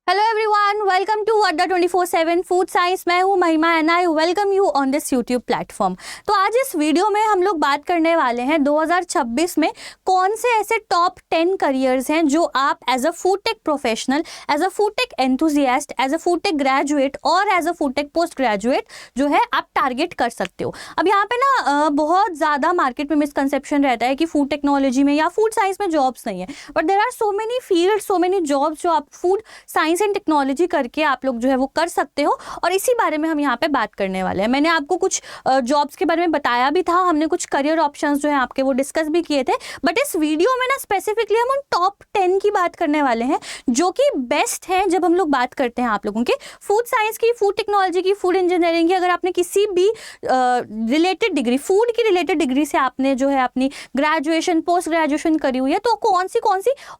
Hello everyone, welcome to अड्डा 24/7 food science. मैं हूं महिमा and I welcome you on this YouTube platform. तो आज इस वीडियो में हम लोग बात करने वाले हैं 2026 में कौन से ऐसे टॉप 10 करियर्स हैं जो आप as a food tech professional, as a food tech enthusiast, as a food tech graduate और as a food tech post graduate जो है आप टारगेट कर सकते हो। अब यहाँ पे ना बहुत ज़्यादा मार्केट में मिसकंसेप्शन रहता है कि फूड टेक्नोलॉजी में या फूड साइंस में जॉब्स नहीं है, but there are so many field, so many jobs जो आप फूड साइंस एंड टेक्नोलॉजी करके आप लोग जो है वो कर सकते हो। और इसी बारे में हम यहाँ पे बात करने वाले हैं। मैंने आपको कुछ जॉब्स के बारे में बताया भी था, हमने कुछ करियर ऑप्शंस जो है आपके वो डिस्कस भी किए थे, बट इस वीडियो में ना स्पेसिफिकली हम उन टॉप 10 की बात करने वाले हैं जो कि बेस्ट हैं जब हम लोग बात करते हैं आप लोगों के फूड साइंस की, फूड टेक्नोलॉजी की, फूड इंजीनियरिंग की। अगर आपने किसी भी रिलेटेड डिग्री, फूड की रिलेटेड डिग्री से आपने जो है अपनी ग्रेजुएशन, पोस्ट ग्रेजुएशन करी हुई है, तो कौन सी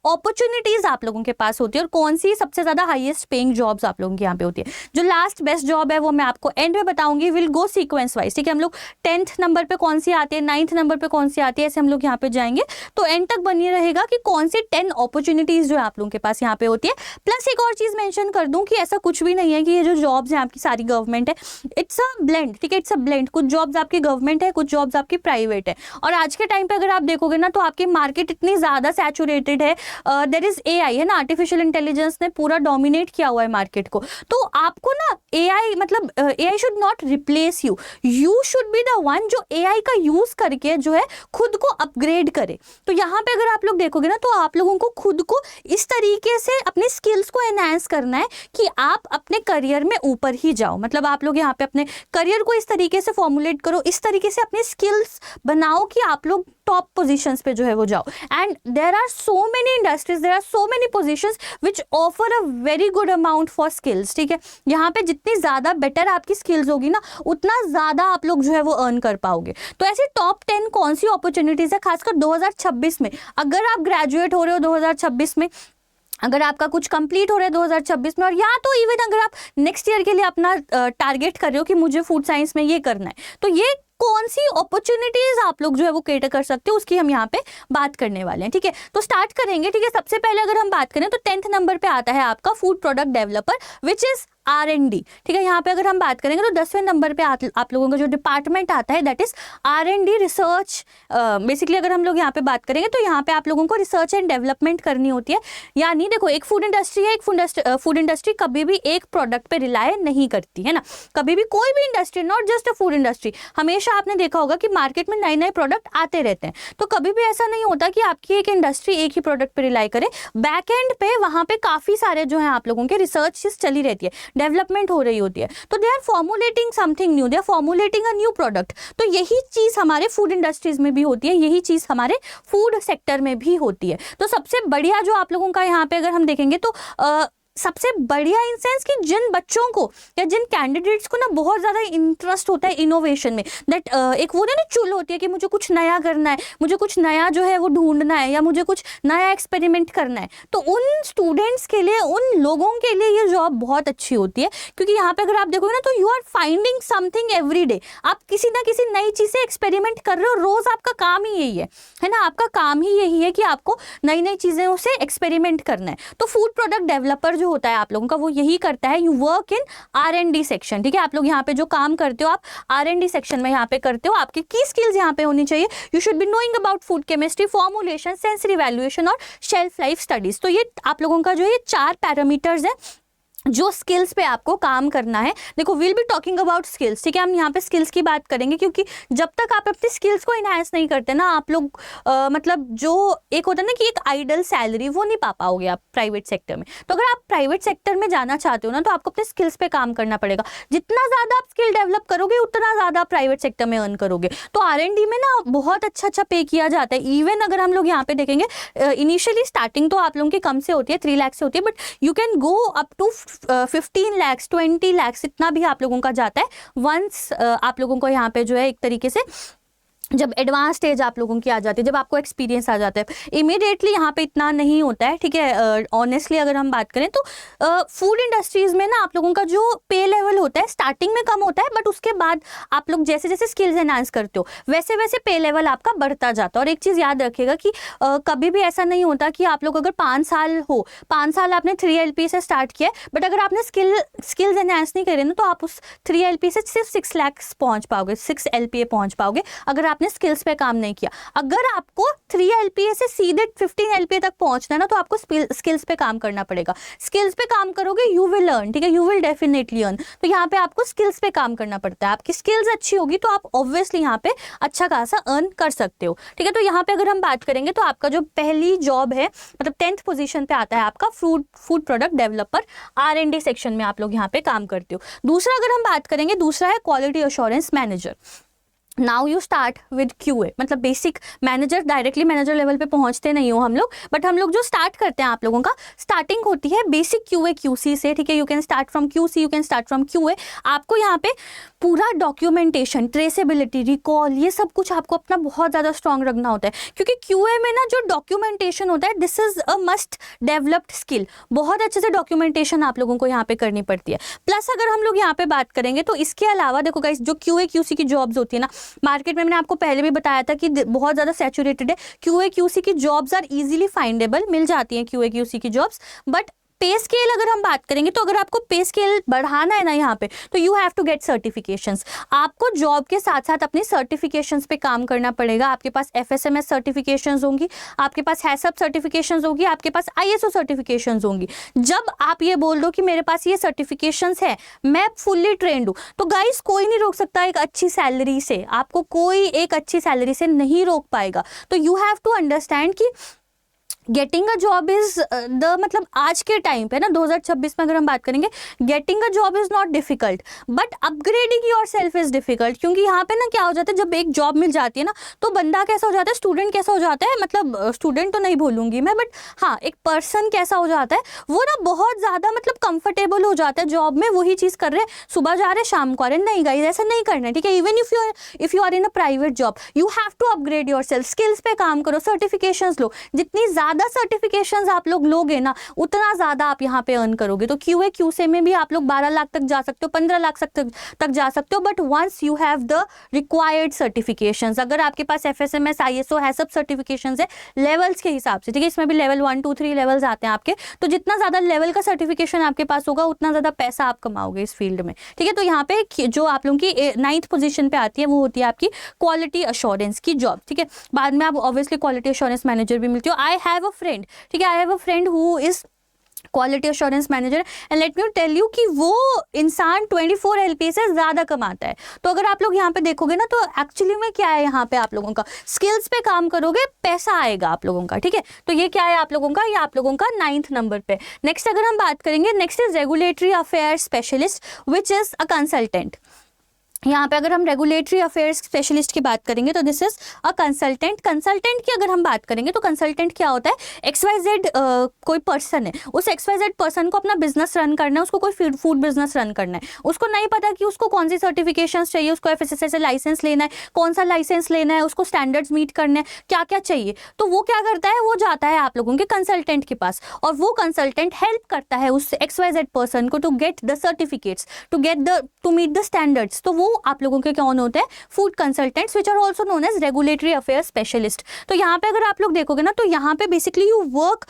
अपॉर्चुनिटीज आप लोगों के पास होती है और कौन सी सबसे ज्यादा हाईएस्ट पेइंग जॉब्स आप लोगों के यहाँ पे होती है। जो लास्ट बेस्ट जॉब है वो मैं आपको एंड में बताऊंगी। विल गो सीक्वेंस वाइज, ठीक है। हम लोग 10th नंबर पे कौन सी आती है, 9th नंबर पे कौन सी आती है, ऐसे हम लोग यहाँ पे जाएंगे। तो एंड तक बनिए रहेगा कि कौन सी 10 अपॉर्चुनिटीज जो है आप लोगों के पास यहाँ पे होती है। प्लस एक और चीज मेंशन कर दूं कि ऐसा कुछ भी नहीं है कि ये जो जॉब्स हैं आपकी सारी गवर्नमेंट है। इट्स अ ब्लेंड, ठीक है, इट्स अ ब्लेंड। कुछ जॉब्स आपकी गवर्नमेंट है, कुछ जॉब्स आपकी प्राइवेट है। और आज के टाइम पे अगर आप देखोगे ना तो आपकी मार्केट इतनी ज्यादा सैचुरेटेड है। देयर इज एआई है ना, आर्टिफिशियल इंटेलिजेंस ने पूरा डोमिनेट किया हुआ है मार्केट को। तो आपको ना एआई मतलब AI should not replace you, you should be the one जो एआई का यूज करके जो है खुद को अपग्रेड करे। तो यहाँ पे अगर आप लोग देखोगे ना तो आप लोगों को खुद को इस तरीके से अपने स्किल्स को एनहांस करना है कि आप अपने करियर में ऊपर ही जाओ। मतलब आप लोग यहाँ पे अपने करियर को इस तरीके से फॉर्मुलेट करो, इस तरीके से अपने स्किल्स बनाओ कि आप लोग टॉप पोजीशंस पे जो है वो जाओ। And there are so many industries, there are so many positions which offer a very good amount for skills, ठीक है। यहाँ पे जितनी ज्यादा बेटर आपकी स्किल्स होगी ना उतना ज्यादा आप लोग जो है वो अर्न कर पाओगे। तो ऐसी टॉप 10 कौन सी अपॉर्चुनिटीज है खासकर 2026 में। अगर आप ग्रेजुएट हो रहे हो 2026 में, अगर आपका कुछ कंप्लीट हो रहा है 2026 में, और या तो इवन अगर आप नेक्स्ट ईयर के लिए अपना टारगेट कर रहे हो कि मुझे फूड साइंस में ये करना है, तो ये कौन सी अपॉर्चुनिटीज आप लोग जो है वो कैटर कर सकते हो उसकी हम यहाँ पे बात करने वाले हैं, ठीक है। तो स्टार्ट करेंगे, ठीक है। सबसे पहले अगर हम बात करें तो 10th नंबर पे आता है आपका food product developer which is R&D, ठीक है। यहाँ पे अगर हम बात करेंगे तो 10वें नंबर पे आप लोगों का जो डिपार्टमेंट आता है that is R&D research. Basically अगर हम लोग यहाँ पे बात करेंगे तो यहाँ पे आप लोगों को रिसर्च एंड डेवलपमेंट करनी होती है। यानी देखो, एक फूड इंडस्ट्री है, एक फूड इंडस्ट्री कभी भी एक प्रोडक्ट पे रिलाय नहीं करती है ना। कभी भी कोई भी industry, not just a food industry, हमेशा आपने देखा होगा कि मार्केट में नए नए प्रोडक्ट आते रहते हैं। तो कभी भी ऐसा नहीं होता कि आपकी एक इंडस्ट्री एक ही प्रोडक्ट पे रिलाई करे। बैक एंड पे वहां पे काफी सारे जो है आप लोगों के रिसर्च चली रहती है, डेवलपमेंट हो रही होती है। तो they are formulating something new, they are formulating a new product. तो यही चीज हमारे फूड इंडस्ट्रीज में भी होती है, यही चीज हमारे फूड सेक्टर में भी होती है। तो सबसे बढ़िया जो आप लोगों का यहाँ पे अगर हम देखेंगे तो सबसे बढ़िया इन सेंस कि जिन बच्चों को या जिन कैंडिडेट्स को ना बहुत ज़्यादा इंटरेस्ट होता है इनोवेशन में, दैट एक वो ना चुल होती है कि मुझे कुछ नया करना है, मुझे कुछ नया जो है वो ढूंढना है, या मुझे कुछ नया एक्सपेरिमेंट करना है, तो उन स्टूडेंट्स के लिए, उन लोगों के लिए ये जॉब बहुत अच्छी होती है। क्योंकि यहाँ पे अगर आप देखोगे ना तो you are finding something every day. आप किसी ना किसी नई चीज़ से एक्सपेरिमेंट कर रहे हो, रोज आपका काम ही यही है ना। आपका काम ही यही है कि आपको नई नई चीज़ों से एक्सपेरिमेंट करना है। तो फूड प्रोडक्ट डेवलपर जो होता है आप लोगों का वो यही करता है। You work in R&D section, ठीक है। आप लोग यहाँ पे जो काम करते हो आप R&D सेक्शन में यहाँ पे करते हो। आपकी की स्किल्स यहाँ पे होनी चाहिए। You should be knowing about food chemistry, formulation, sensory valuation और शेल्फ लाइफ स्टडीज। तो ये आप लोगों का जो ये 4 पैरामीटर्स है जो स्किल्स पे आपको काम करना है। देखो, will be talking about skills, ठीक है। हम यहाँ पे स्किल्स की बात करेंगे क्योंकि जब तक आप अपनी स्किल्स को इनहांस नहीं करते ना आप लोग मतलब जो एक होता है ना कि एक आइडल सैलरी, वो नहीं पा पाओगे आप प्राइवेट सेक्टर में। तो अगर आप प्राइवेट सेक्टर में जाना चाहते हो ना तो आपको अपने स्किल्स पे काम करना पड़ेगा। जितना ज़्यादा आप स्किल डेवलप करोगे उतना ज़्यादा प्राइवेट सेक्टर में अर्न करोगे। तो R&D में ना बहुत अच्छा पे किया जाता है। इवन अगर हम लोग यहाँ पे देखेंगे इनिशियली स्टार्टिंग तो आप लोगों की कम से होती है, 3 लाख से होती है, but you can go up to 15 lakhs 20 lakhs इतना भी आप लोगों का जाता है वंस आप लोगों को यहाँ पे जो है एक तरीके से जब एडवांस स्टेज आप लोगों की आ जाती है, जब आपको एक्सपीरियंस आ जाता है, इमीडिएटली यहाँ पे इतना नहीं होता है, ठीक है। ऑनेस्टली अगर हम बात करें तो फूड इंडस्ट्रीज़ में ना आप लोगों का जो पे लेवल होता है स्टार्टिंग में कम होता है, बट उसके बाद आप लोग जैसे जैसे स्किल्स एनहांस करते हो वैसे वैसे पे लेवल आपका बढ़ता जाता है। और एक चीज़ याद रखिएगा कि कभी भी ऐसा नहीं होता कि आप लोग अगर 5 साल आपने 3 LP से स्टार्ट किया है, बट अगर आपने स्किल्स एनहांस नहीं करे ना तो आप उस 3 LP से सिर्फ 6 लाख पहुँच पाओगे, 6 LPA पहुँच पाओगे अगर आपने स्किल्स पे काम नहीं किया। अगर आपको 3 LPA से सीधे 15 LPA तक पहुंचना है ना तो आपको स्किल्स पे काम करना पड़ेगा। स्किल्स पे काम करोगे यू विल अर्न, ठीक है, यू विल डेफिनेटली अर्न। तो यहाँ पे आपको स्किल्स पे काम करना पड़ता है। आपकी स्किल्स अच्छी होगी तो आप ऑब्वियसली यहाँ पे अच्छा खासा अर्न कर सकते हो, ठीक है। तो यहाँ पे अगर हम बात करेंगे तो आपका जो पहली जॉब है, मतलब 10th पोजीशन पे आता है आपका food product developer, R&D section में आप लोग यहाँ पे काम करते हो। दूसरा अगर हम बात करेंगे, दूसरा है quality assurance manager. Now you start with QA, मतलब basic manager, directly manager level पे पहुंचते नहीं हो हम लोग, बट हम लोग जो स्टार्ट करते हैं आप लोगों का स्टार्टिंग होती है बेसिक QA QC से, ठीक है। You can start from QC, you can start from QA। आपको यहाँ पे पूरा डॉक्यूमेंटेशन, ट्रेसेबिलिटी, रिकॉल, ये सब कुछ आपको अपना बहुत ज़्यादा स्ट्रॉन्ग रखना होता है, क्योंकि QA में ना जो डॉक्यूमेंटेशन होता है this is a must developed skill. बहुत अच्छे से डॉक्यूमेंटेशन आप लोगों को यहाँ पे करनी पड़ती है। प्लस अगर हम लोग यहाँ पे बात करेंगे तो इसके अलावा देखो गाइस, जो QA QC की जॉब्स होती है ना मार्केट में, मैंने आपको पहले भी बताया था कि बहुत ज़्यादा सैचुरेटेड है। QA QC की जॉब्स आर इजीली फाइंडेबल, मिल जाती हैं QA QC की जॉब्स। बट पे स्केल अगर हम बात करेंगे तो अगर आपको पे स्केल बढ़ाना है ना यहाँ पे, तो you have to get certifications. आपको जॉब के साथ साथ अपनी सर्टिफिकेशंस पे काम करना पड़ेगा। आपके पास FSMS सर्टिफिकेशंस होंगी, आपके पास HACCP सर्टिफिकेशंस होगी, आपके पास ISO सर्टिफिकेशंस होंगी। जब आप ये बोल दो कि मेरे पास ये सर्टिफिकेशंस है, मैं फुल्ली ट्रेंड हूँ, तो गाइस कोई नहीं रोक सकता एक अच्छी सैलरी से। आपको कोई एक अच्छी सैलरी से नहीं रोक पाएगा। तो यू हैव टू अंडरस्टैंड कि गेटिंग अ जॉब इज मतलब आज के टाइम पे ना 2026 में अगर हम बात करेंगे, getting a job is not difficult but upgrading your self is difficult. क्योंकि यहाँ पे ना क्या हो जाता है, जब एक जॉब मिल जाती है ना तो बंदा कैसा हो जाता है, स्टूडेंट कैसा हो जाता है, मतलब स्टूडेंट तो नहीं बोलूंगी मैं, बट हाँ एक पर्सन कैसा हो जाता है, वो ना बहुत ज़्यादा मतलब कंफर्टेबल हो जाता है जॉब में। वही चीज़ कर रहे हैं, सुबह जा रहे हैं शाम को आ रहे हैं। नहीं गाइस, ऐसा नहीं करना है, ठीक है। Even if you are in a private job, you have to upgrade yourself, skills पे काम करो, सर्टिफिकेशंस लो। जितनी ज़्यादा सर्टिफिकेशंस आप लोग लोगे ना उतना ज़्यादा आप यहाँ पे अर्न करोगे। तो QA QC में भी आप लोग 12 लाख तक जा सकते हो, 15 लाख तक जा सकते हो, but once you have the required certifications. अगर आपके पास FSMS ISO HACCP सर्टिफिकेशंस है लेवल्स के हिसाब से, ठीक है, इसमें भी लेवल 1 2 3 लेवल्स आते हैं आपके, तो जितना ज़्यादा लेवल का सर्टिफिकेशन आपके पास होगा उतना ज़्यादा पैसा आप कमाओगे इस फील्ड में, ठीक है। तो यहाँ पे जो आप लोगों की 9th पोजीशन पे आती है वो होती है आपकी क्वालिटी अश्योरेंस की जॉब, ठीक है। बाद में आप ऑब्वियसली क्वालिटी अश्योरेंस मैनेजर भी मिलती हो। आई हैव अ फ्रेंड, ठीक है, I have a friend who is quality assurance manager, and let me tell you कि वो इंसान 24 LPA से ज़्यादा कमाता है। तो अगर आप लोग यहाँ पे देखोगे ना तो एक्चुअली में क्या है, यहाँ पे आप लोगों का स्किल्स पे काम करोगे पैसा आएगा आप लोगों का, ठीक है। तो ये क्या है आप लोगों का, ये आप लोगों का 9th नंबर पे। नेक्स्ट अगर हम बात करेंगे, next is regulatory affairs specialist which is a consultant. यहाँ पे अगर हम रेगुलेटरी अफेयर्स स्पेशलिस्ट की बात करेंगे तो this is a consultant. Consultant की अगर हम बात करेंगे तो कंसल्टेंट क्या होता है, XYZ कोई पर्सन है, उस XYZ पर्सन को अपना बिजनेस रन करना है, उसको कोई फूड बिजनेस रन करना है, उसको नहीं पता कि उसको कौन सी सर्टिफिकेशंस चाहिए, उसको FSSAI से लाइसेंस लेना है, कौन सा लाइसेंस लेना है, उसको स्टैंडर्ड्स मीट करने हैं, क्या क्या चाहिए। तो वो क्या करता है, वो जाता है आप लोगों के कंसल्टेंट के पास, और वो कंसल्टेंट हेल्प करता है उस XYZ पर्सन को to get the certificates, to meet the standards. तो वो आप लोगों के कौन होते हैं, food consultants which are also known as regulatory affairs specialist. तो यहाँ पे अगर आप लोग देखोगे ना तो यहाँ पे basically you work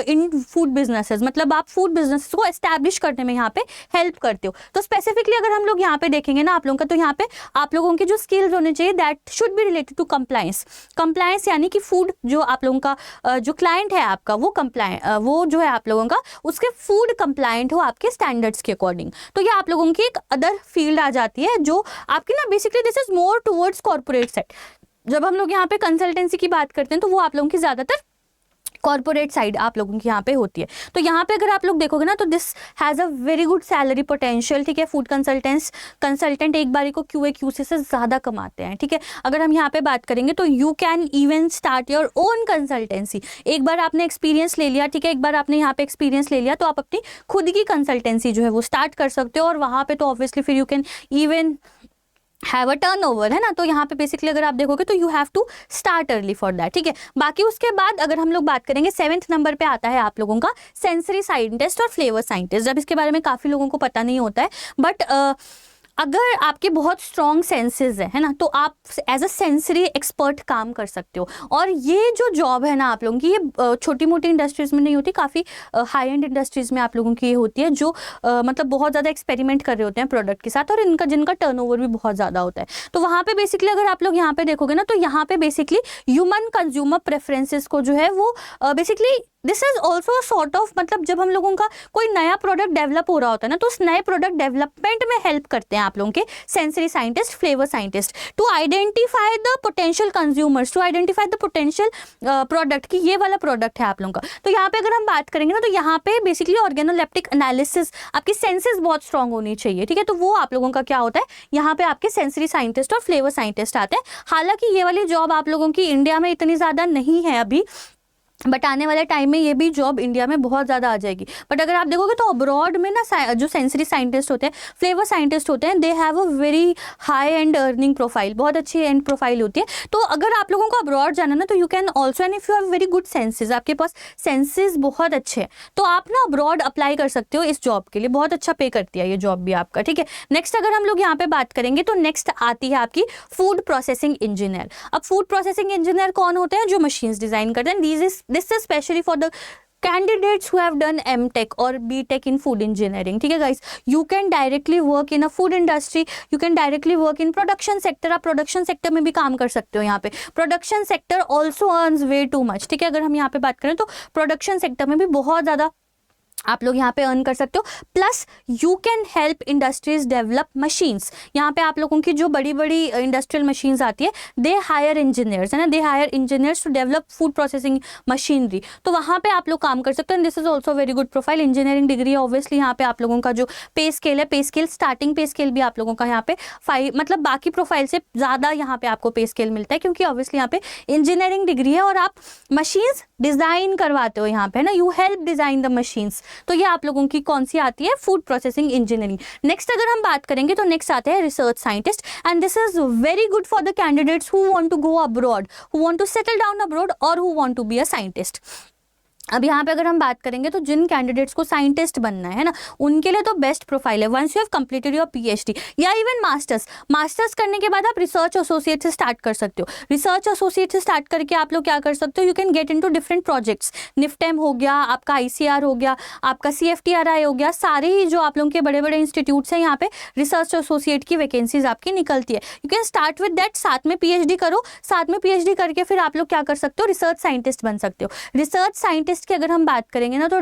in food businesses, मतलब आप फूड बिजनेस को एस्टैब्लिश करने में यहाँ पे हेल्प करते हो। तो स्पेसिफिकली अगर हम लोग यहाँ पे देखेंगे ना आप लोगों का, तो यहाँ पे आप लोगों के जो स्किल्स होने चाहिए that should be related to compliance. Compliance यानी कि फूड जो आप लोगों का जो क्लाइंट है आपका वो जो है आप लोगों का उसके फूड कंप्लायंट हो आपके स्टैंडर्ड्स के अकॉर्डिंग। तो ये आप लोगों की एक अदर फील्ड आ जाती है जो आपकी ना basically this is more towards corporate set. जब हम लोग यहाँ पे कंसल्टेंसी की बात करते हैं तो वो आप लोगों की ज़्यादातर कॉर्पोरेट साइड आप लोगों की यहाँ पे होती है। तो यहाँ पे अगर आप लोग देखोगे ना तो this has a very good salary potential, ठीक है। फूड कंसल्टेंट एक बारी को QA QC से ज़्यादा कमाते हैं, ठीक है। अगर हम यहाँ पे बात करेंगे तो you can even start your own consultancy. एक बार आपने एक्सपीरियंस ले लिया, ठीक है, एक बार आपने यहाँ पे एक्सपीरियंस ले लिया तो आप अपनी खुद की कंसल्टेंसी जो है वो स्टार्ट कर सकते हो, और वहाँ पे तो ऑब्वियसली फिर you can even have a turnover, है ना। तो यहाँ पे बेसिकली अगर आप देखोगे तो you have to start early for that, ठीक है। बाकी उसके बाद अगर हम लोग बात करेंगे 7th नंबर पे आता है आप लोगों का सेंसरी साइंटिस्ट और फ्लेवर साइंटिस्ट। जब इसके बारे में काफ़ी लोगों को पता नहीं होता है, बट अगर आपके बहुत स्ट्रॉन्ग सेंसेस है ना, तो आप एज अ सेंसरी एक्सपर्ट काम कर सकते हो। और ये जो जॉब है ना आप लोगों की, ये छोटी मोटी इंडस्ट्रीज़ में नहीं होती, काफ़ी हाई एंड इंडस्ट्रीज़ में आप लोगों की ये होती है, जो मतलब बहुत ज़्यादा एक्सपेरिमेंट कर रहे होते हैं प्रोडक्ट के साथ, और जिनका टर्नओवर भी बहुत ज़्यादा होता है। तो वहाँ पे बेसिकली अगर आप लोग यहाँ पे देखोगे ना, तो यहाँ पे बेसिकली ह्यूमन कंज्यूमर प्रेफरेंसेस को जो है वो basically this is also sort of, मतलब जब हम लोगों का कोई नया प्रोडक्ट डेवलप हो रहा होता है ना, तो उस नए प्रोडक्ट डेवलपमेंट में हेल्प करते हैं आप लोगों के sensory scientist, flavour scientist, to identify the potential consumers, to identify the potential product की ये वाला प्रोडक्ट है आप लोगों का। तो यहाँ पे अगर हम बात करेंगे ना, तो यहाँ पे बेसिकली ऑर्गेनोलेप्टिक एनालिसिस, आपकी सेंसेस बहुत स्ट्रॉन्ग होनी चाहिए, ठीक है। तो वो आप लोगों का क्या होता है, यहाँ पे आपके सेंसरी साइंटिस्ट और फ्लेवर साइंटिस्ट आते हैं। हालांकि ये वाली जॉब आप लोगों की इंडिया में इतनी ज़्यादा नहीं है अभी, बट आने वाले टाइम में ये भी जॉब इंडिया में बहुत ज़्यादा आ जाएगी। बट अगर आप देखोगे तो अब्रॉड में ना जो सेंसरी साइंटिस्ट होते हैं, फ्लेवर साइंटिस्ट होते हैं, they have a very high and earning profile, बहुत अच्छी एंड प्रोफाइल होती है। तो अगर आप लोगों को अब्रॉड जाना ना, तो you can also, and if you have very good senses, आपके पास सेंसेस बहुत अच्छे हैं, तो आप ना अब्रॉड अप्लाई कर सकते हो इस जॉब के लिए। बहुत अच्छा पे करती है ये जॉब भी आपका, ठीक है। नेक्स्ट अगर हम लोग यहाँ पे बात करेंगे, तो नेक्स्ट आती है आपकी फूड प्रोसेसिंग इंजीनियर। अब फूड प्रोसेसिंग इंजीनियर कौन होते हैं, जो मशीन्स डिज़ाइन करते हैं। This is specially for the candidates who have done M.Tech or B.Tech in food engineering, ठीक है guys। You can directly work in a food industry, you can directly work in production sector, आप production sector में भी काम कर सकते हो। यहाँ पे production sector also earns way too much, ठीक है। अगर हम यहाँ पे बात करें तो प्रोडक्शन सेक्टर में भी बहुत ज़्यादा आप लोग यहाँ पे अर्न कर सकते हो। Plus you can help industries develop machines. यहाँ पे आप लोगों की जो बड़ी बड़ी इंडस्ट्रियल मशीन्स आती है, दे हायर इंजीनियर्स, है ना, they hire engineers to develop food processing machinery. तो वहाँ पे आप लोग काम कर सकते हो। This is also very good profile. Engineering degree है, ऑब्वियसली यहाँ पे आप लोगों का जो पे स्केल है, पे स्केल स्टार्टिंग पे स्केल भी आप लोगों का यहाँ पे 5, मतलब बाकी प्रोफाइल से ज़्यादा यहाँ पे आपको पे स्केल मिलता है, क्योंकि ऑब्वियसली यहाँ पे इंजीनियरिंग डिग्री है और आप मशीन्स डिज़ाइन करवाते हो यहाँ पे, है ना, you help design the machines. तो ये आप लोगों की कौन सी आती है, फूड प्रोसेसिंग इंजीनियरिंग। नेक्स्ट अगर हम बात करेंगे तो नेक्स्ट आते हैं research scientist, and this is very good for the candidates who want to go abroad, who want to settle down abroad, और who want to be a scientist. अब यहाँ पे अगर हम बात करेंगे तो जिन कैंडिडेट्स को साइंटिस्ट बनना है ना, उनके लिए तो बेस्ट प्रोफाइल है। Once you have completed your PhD या इवन मास्टर्स करने के बाद आप रिसर्च एसोसिएट से स्टार्ट कर सकते हो। रिसर्च एसोसिएट से स्टार्ट करके आप लोग क्या कर सकते हो, you can get into different projects. NIFTEM हो गया, आपका आईसीआर हो गया, आपका सीएफटीआरआई हो गया, सारे ही जो आप लोगों के बड़े बड़े इंस्टीट्यूट्स हैं, यहाँ पे रिसर्च एसोसिएट की वैकेंसीज आपकी निकलती है। You can start with that, साथ में पीएचडी करो, साथ में पीएचडी करके फिर आप लोग क्या कर सकते हो, रिसर्च साइंटिस्ट बन सकते हो। रिसर्च साइंटिस्ट की अगर हम बात करेंगे ना, तो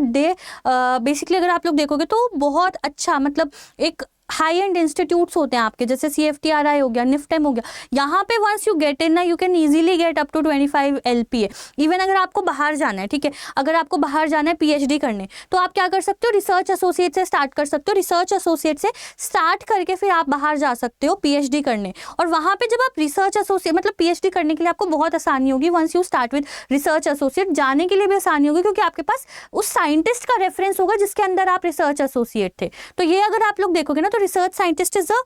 बेसिकली अगर आप लोग देखोगे तो बहुत अच्छा, मतलब एक हाई एंड इंस्टीट्यूट्स होते हैं आपके, जैसे सीएफटीआरआई हो गया, निफ्टेम हो गया। यहाँ पे वंस यू गेट इन ना, you can easily get up to 25 LPA। Even अगर आपको बाहर जाना है, ठीक है, अगर आपको बाहर जाना है पीएचडी करने, तो आप क्या कर सकते हो, रिसर्च एसोसिएट से स्टार्ट कर सकते हो। रिसर्च एसोसिएट से स्टार्ट करके फिर आप बाहर जा सकते हो पीएचडी करने, और वहाँ पे जब आप रिसर्च एसोसिएट, मतलब पीएचडी करने के लिए आपको बहुत आसानी होगी। Once you start with research associate, जाने के लिए भी आसानी होगी, क्योंकि आपके पास उस साइंटिस्ट का रेफरेंस होगा जिसके अंदर आप रिसर्च एसोसिएट थे। तो ये अगर आप लोग देखोगे ना, तो research scientist is a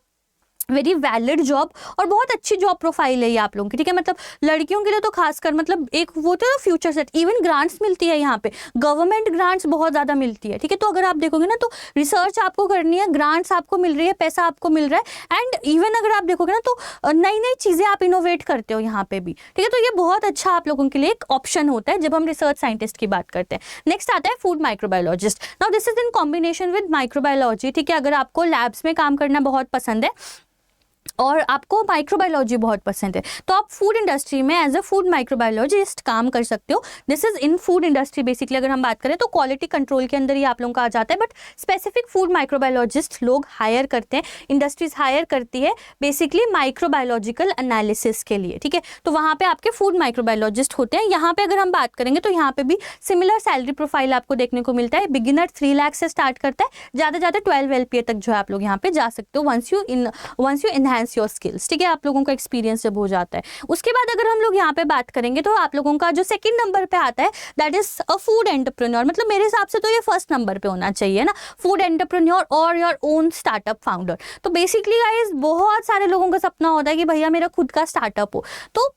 very valid job और बहुत अच्छी जॉब प्रोफाइल है ये आप लोगों की, ठीक है। मतलब लड़कियों के लिए तो खासकर, मतलब एक वो तो फ्यूचर सेट, इवन ग्रांट्स मिलती है यहाँ पे, गवर्नमेंट ग्रांट्स बहुत ज़्यादा मिलती है, ठीक है। तो अगर आप देखोगे ना, तो रिसर्च आपको करनी है, ग्रांट्स आपको मिल रही है, पैसा आपको मिल रहा है, एंड इवन अगर आप देखोगे ना, तो नई नई चीज़ें आप इनोवेट करते हो यहाँ पे भी, ठीक है। तो ये बहुत अच्छा आप लोगों के लिए एक ऑप्शन होता है जब हम रिसर्च साइंटिस्ट की बात करते हैं। नेक्स्ट आता है food microbiologist. Now this is in combination with microbiology, ठीक है। अगर आपको लैब्स में काम करना बहुत पसंद है और आपको माइक्रोबायोलॉजी बहुत पसंद है, तो आप फूड इंडस्ट्री में एज अ फूड माइक्रोबायोलॉजिस्ट काम कर सकते हो। This is in food industry. Basically अगर हम बात करें तो क्वालिटी कंट्रोल के अंदर ही आप लोगों का आ जाता है, बट स्पेसिफिक फूड माइक्रोबायोलॉजिस्ट लोग हायर करते हैं, इंडस्ट्रीज हायर करती है बेसिकली माइक्रोबायोलॉजिकल एनालिसिस के लिए, ठीक है। तो वहाँ पे आपके फूड माइक्रोबायोलॉजिस्ट होते हैं। यहाँ पे अगर हम बात करेंगे तो यहाँ पे भी सिमिलर सैलरी प्रोफाइल आपको देखने को मिलता है। बिगिनर 3 लाख से स्टार्ट करता है, ज़्यादा 12 LPA तक जो है आप लोग यहाँ पे जा सकते हो once you enhance enhance your skills, ठीक है, आप लोगों का एक्सपीरियंस जब हो जाता है। उसके बाद अगर हम लोग यहाँ पे बात करेंगे तो आप लोगों का जो सेकंड नंबर पे आता है that is a food entrepreneur. मतलब मेरे हिसाब से तो ये फर्स्ट नंबर पे होना चाहिए ना, फूड एंटरप्रेन्योर और योर ओन स्टार्टअप फाउंडर। तो बेसिकली गाइस बहुत सारे लोगों का सपना होता है कि भैया मेरा खुद का स्टार्टअप हो। तो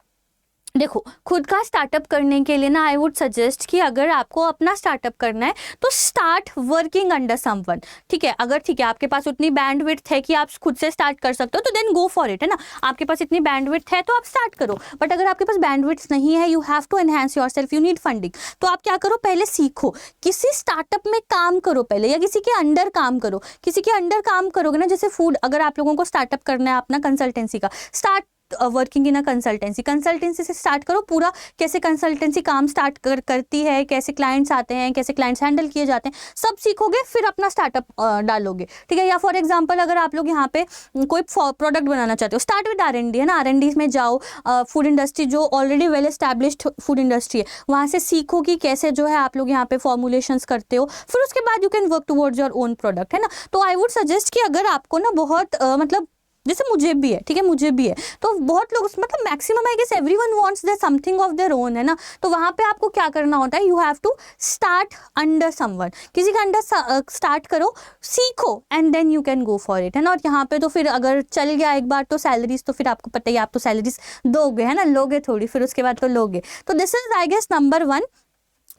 देखो, खुद का स्टार्टअप करने के लिए ना आई वुड सजेस्ट कि अगर आपको अपना स्टार्टअप करना है तो स्टार्ट वर्किंग अंडर समवन, ठीक है। अगर ठीक है आपके पास उतनी बैंडविड्थ है कि आप खुद से स्टार्ट कर सकते हो तो देन गो फॉर इट, है ना। आपके पास इतनी बैंडविड्थ है तो आप स्टार्ट करो। बट अगर आपके पास बैंडविड्थ नहीं है, you have to enhance yourself, you need funding. तो आप क्या करो, पहले सीखो, किसी स्टार्टअप में काम करो पहले, या किसी के अंडर काम करो। किसी के अंडर काम करोगे ना, जैसे फूड, अगर आप लोगों को स्टार्टअप करना है अपना कंसल्टेंसी का, start working in a consultancy से स्टार्ट करो। पूरा कैसे कंसल्टेंसी काम स्टार्ट करती है, कैसे क्लाइंट्स आते हैं, कैसे क्लाइंट्स हैंडल किए जाते हैं, सब सीखोगे फिर अपना स्टार्टअप डालोगे, ठीक है। या फॉर एग्जांपल अगर आप लोग यहाँ पे कोई प्रोडक्ट बनाना चाहते हो, स्टार्ट विद R&D, है ना। R&D में जाओ, फूड इंडस्ट्री जो already well established food industry है वहाँ से सीखो कि कैसे जो है आप लोग यहाँ पे फॉर्मुलेशंस करते हो, फिर उसके बाद you can work towards your own product, है ना। तो आई वुड सजेस्ट कि अगर आपको ना बहुत मतलब जैसे मुझे भी है, ठीक है, मुझे भी है, तो बहुत लोग मतलब maximum I guess everyone wants their something of their own, है ना। तो वहाँ पे आपको क्या करना होता है, you have to start under someone, किसी का अंडर स्टार्ट करो, सीखो and then you can go for it, है ना। और यहाँ पे तो फिर अगर चल गया एक बार तो सैलरीज तो फिर आपको पता ही, आप तो सैलरीज दोगे, है ना, लोगे थोड़ी, फिर उसके बाद तो लोगे। तो this is I guess number 1।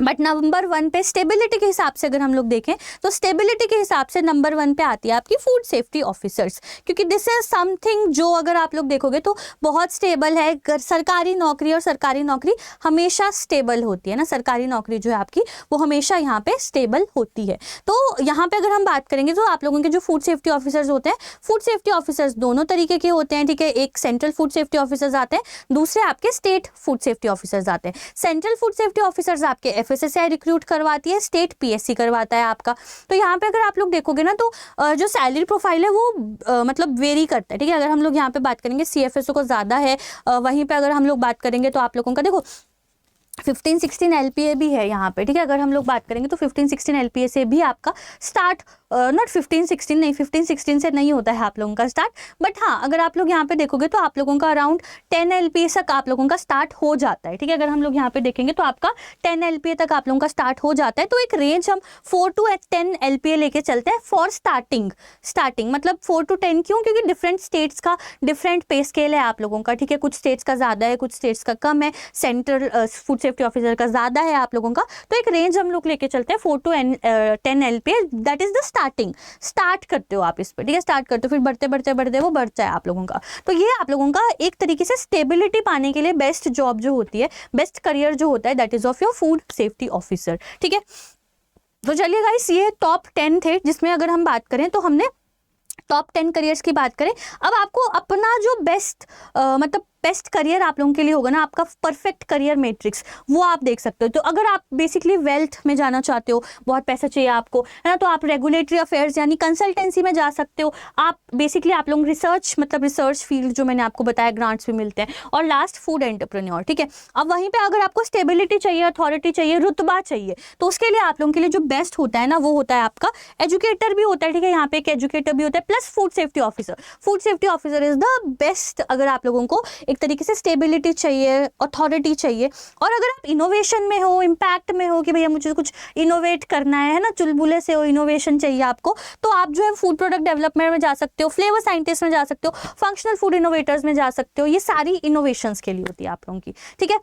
But number 1 पे स्टेबिलिटी के हिसाब से अगर हम लोग देखें तो स्टेबिलिटी के हिसाब से नंबर 1 पे आती है आपकी फूड सेफ्टी ऑफिसर्स, क्योंकि दिस इज समथिंग जो अगर आप लोग देखोगे तो बहुत स्टेबल है। सरकारी नौकरी, और सरकारी नौकरी हमेशा स्टेबल होती है ना, सरकारी नौकरी जो है आपकी वो हमेशा यहाँ पे स्टेबल होती है। तो यहाँ पे अगर हम बात करेंगे तो आप लोगों के जो फूड सेफ्टी ऑफिसर्स होते हैं, फूड सेफ्टी ऑफिसर्स दोनों तरीके के होते हैं, ठीक है। एक सेंट्रल फूड सेफ्टी ऑफिसर्स आते हैं, दूसरे आपके स्टेट फूड सेफ्टी ऑफिसर्स आते हैं। सेंट्रल फूड सेफ्टी ऑफिसर्स आपके FSSAI रिक्रूट करवाती है, स्टेट PSC करवाता है आपका। तो यहाँ पे अगर आप लोग देखोगे ना तो जो सैलरी प्रोफाइल है वो मतलब वेरी करता है, ठीक है। अगर हम लोग यहाँ पे बात करेंगे CFSO को ज़्यादा है, वहीं पे अगर हम लोग बात करेंगे तो आप लोगों का देखो 15-16 LPA भी है यहाँ पे, ठीक है। अगर हम लोग बात करेंगे तो 15-16 LPA से भी आपका स्टार्ट, नॉट 15-16 नहीं, 15-16 से नहीं होता है आप लोगों का स्टार्ट। बट हाँ, अगर आप लोग यहाँ पे देखोगे तो आप लोगों का अराउंड 10 LPA तक आप लोगों का स्टार्ट हो जाता है, ठीक है। अगर हम लोग यहाँ पे देखेंगे तो आपका 10 LPA तक आप लोगों का स्टार्ट हो जाता है। तो एक रेंज हम 4 to 10 LPA लेके चलते हैं फॉर स्टार्टिंग मतलब 4 to 10 क्यों, क्योंकि डिफरेंट स्टेट्स का डिफरेंट पे स्केल है आप लोगों का, ठीक है। कुछ स्टेट्स का ज़्यादा है, कुछ स्टेट्स का कम है, सेंट्रल फूड सेफ्टी ऑफिसर का ज़्यादा है आप लोगों का। तो एक रेंज हम लोग लेके चलते हैं 4 to 10 LPA, that is the starting. Start करते हो आप इस पर, ठीक है, स्टार्ट करते हो, फिर बढ़ते बढ़ते बढ़ते वो बढ़ता है आप लोगों का। तो ये आप लोगों का एक तरीके से स्टेबिलिटी पाने के लिए बेस्ट जॉब जो होती है, बेस्ट करियर जो होता है, that is of your food safety officer, ठीक है। तो चलिए गाइस, ये टॉप 10 थे जिसमें अगर हम बात करें तो हमने टॉप 10 करियर्स की बात करें। अब आपको अपना जो बेस्ट मतलब बेस्ट करियर आप लोगों के लिए होगा ना, आपका परफेक्ट करियर मैट्रिक्स, वो आप देख सकते हो। तो अगर आप बेसिकली वेल्थ में जाना चाहते हो, बहुत पैसा चाहिए आपको, है ना, तो आप रेगुलेटरी अफेयर्स यानी कंसल्टेंसी में जा सकते हो। आप बेसिकली आप लोग रिसर्च मतलब रिसर्च फील्ड जो मैंने आपको बताया, ग्रांट्स भी मिलते हैं। और लास्ट फूड एंटरप्रेन्योर, ठीक है। अब वहीं पर अगर आपको स्टेबिलिटी चाहिए, अथॉरिटी चाहिए, रुतबा चाहिए, तो उसके लिए आप लोगों के लिए जो बेस्ट होता है ना वो होता है आपका एजुकेटर भी होता है, ठीक है। यहाँ पे एक एजुकेटर भी होता है plus food safety officer. Food safety officer is the best अगर आप लोगों को एक तरीके से स्टेबिलिटी चाहिए, अथॉरिटी चाहिए। और अगर आप इनोवेशन में हो, इम्पैक्ट में हो कि भैया मुझे कुछ इनोवेट करना है ना, चुलबुले से हो, इनोवेशन चाहिए आपको, तो आप जो है फूड प्रोडक्ट डेवलपमेंट में जा सकते हो, फ्लेवर साइंटिस्ट में जा सकते हो, फंक्शनल फूड इनोवेटर्स में जा सकते हो। ये सारी इनोवेशंस के लिए होती है आप लोगों की, ठीक है।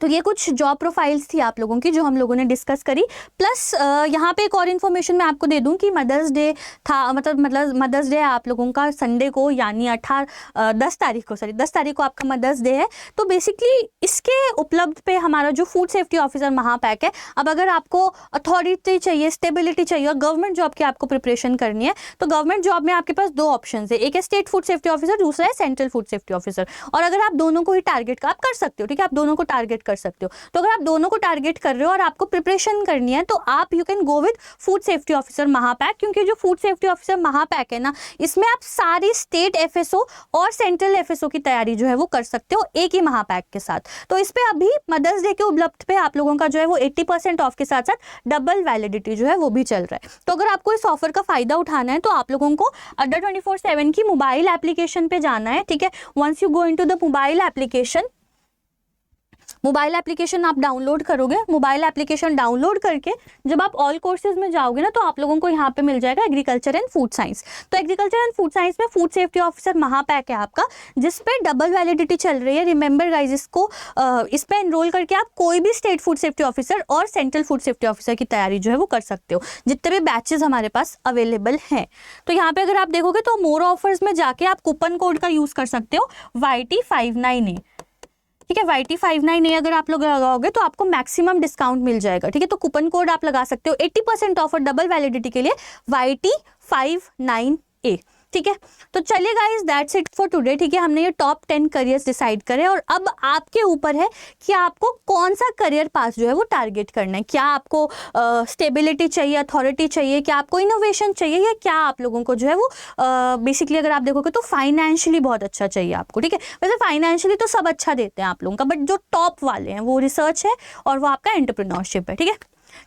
तो ये कुछ जॉब प्रोफाइल्स थी आप लोगों की जो हम लोगों ने डिस्कस करी। प्लस यहाँ पे एक और इन्फॉर्मेशन मैं आपको दे दूँ कि मदर्स डे था, मतलब मदर्स डे है आप लोगों का संडे को, यानी 10 तारीख को आपका मदर्स डे है। तो बेसिकली इसके उपलब्ध पे हमारा जो फूड सेफ्टी ऑफिसर महापैक है। अब अगर आपको अथॉरिटी चाहिए, स्टेबिलिटी चाहिए और गवर्नमेंट जॉब की आपको प्रिपरेशन करनी है, तो गवर्नमेंट जॉब में आपके पास 2 ऑप्शन है, एक है स्टेट फूड सेफ्टी ऑफिसर, दूसरा है सेंट्रल फूड सेफ्टी ऑफिसर। और अगर आप दोनों को ही टारगेट आप कर सकते हो, ठीक है, आप दोनों को टारगेट कर सकते हो। तो अगर आप दोनों को टारगेट कर रहे हो और आपको प्रिपरेशन करनी है तो आप you can go with food safety officer महापैक, क्योंकि जो फूड सेफ्टी ऑफिसर महापैक है ना, इसमें आप सारी स्टेट FSO और सेंट्रल FSO की तैयारी जो है वो कर सकते हो एक ही महापैक के साथ। तो इस पे अभी मदर्स डे के उपलब्ध पे आप लोगों का जो है वो 80% ऑफ के साथ साथ डबल वैलिडिटी जो है वो भी चल रहा है। तो अगर आपको इस ऑफर का फायदा उठाना है तो आप लोगों को अड्डा 24/7 की मोबाइल एप्लीकेशन पे जाना है, ठीक है। Once you go into the mobile application आप डाउनलोड करोगे। मोबाइल एप्लीकेशन डाउनलोड करके जब आप ऑल कोर्सेज में जाओगे ना, तो आप लोगों को यहाँ पे मिल जाएगा एग्रीकल्चर एंड फूड साइंस। तो एग्रीकल्चर एंड फूड साइंस में फूड सेफ्टी ऑफिसर महापैक है आपका, जिस पे डबल वैलिडिटी चल रही है। रिमेंबर गाइज, इसको इस पे एनरोल करके आप कोई भी स्टेट फूड सेफ्टी ऑफिसर और सेंट्रल फूड सेफ्टी ऑफिसर की तैयारी जो है वो कर सकते हो, जितने भी बैचेज हमारे पास अवेलेबल हैं। तो यहाँ पे अगर आप देखोगे तो मोर ऑफर्स में जाके आप कूपन कोड का यूज कर सकते हो YT59A, ठीक है। YT59A अगर आप लोग लगाओगे तो आपको मैक्सिमम डिस्काउंट मिल जाएगा, ठीक है। तो कूपन कोड आप लगा सकते हो 80% ऑफर डबल वैलिडिटी के लिए YT59A, ठीक है। तो चलिए guys, that's it for today, ठीक है। हमने ये टॉप 10 करियर्स डिसाइड करे और अब आपके ऊपर है कि आपको कौन सा करियर पाथ जो है वो टारगेट करना है। क्या आपको स्टेबिलिटी चाहिए, अथॉरिटी चाहिए, क्या आपको इनोवेशन चाहिए, या क्या आप लोगों को जो है वो बेसिकली अगर आप देखोगे तो फाइनेंशियली बहुत अच्छा चाहिए आपको, ठीक है। वैसे फाइनेंशियली तो सब अच्छा देते हैं आप लोगों का, बट जो टॉप वाले हैं वो रिसर्च है और वो आपका एंटरप्रेन्योरशिप है, ठीक है।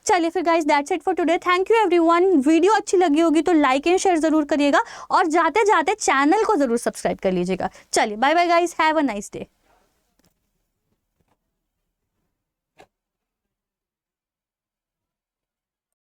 चलिए फिर guys, that's it for today. Thank you everyone. Video अच्छी लगी होगी तो लाइक एंड शेयर जरूर करिएगा और जाते जाते चैनल को जरूर सब्सक्राइब कर लीजिएगा। चलिए bye bye guys, have a nice day.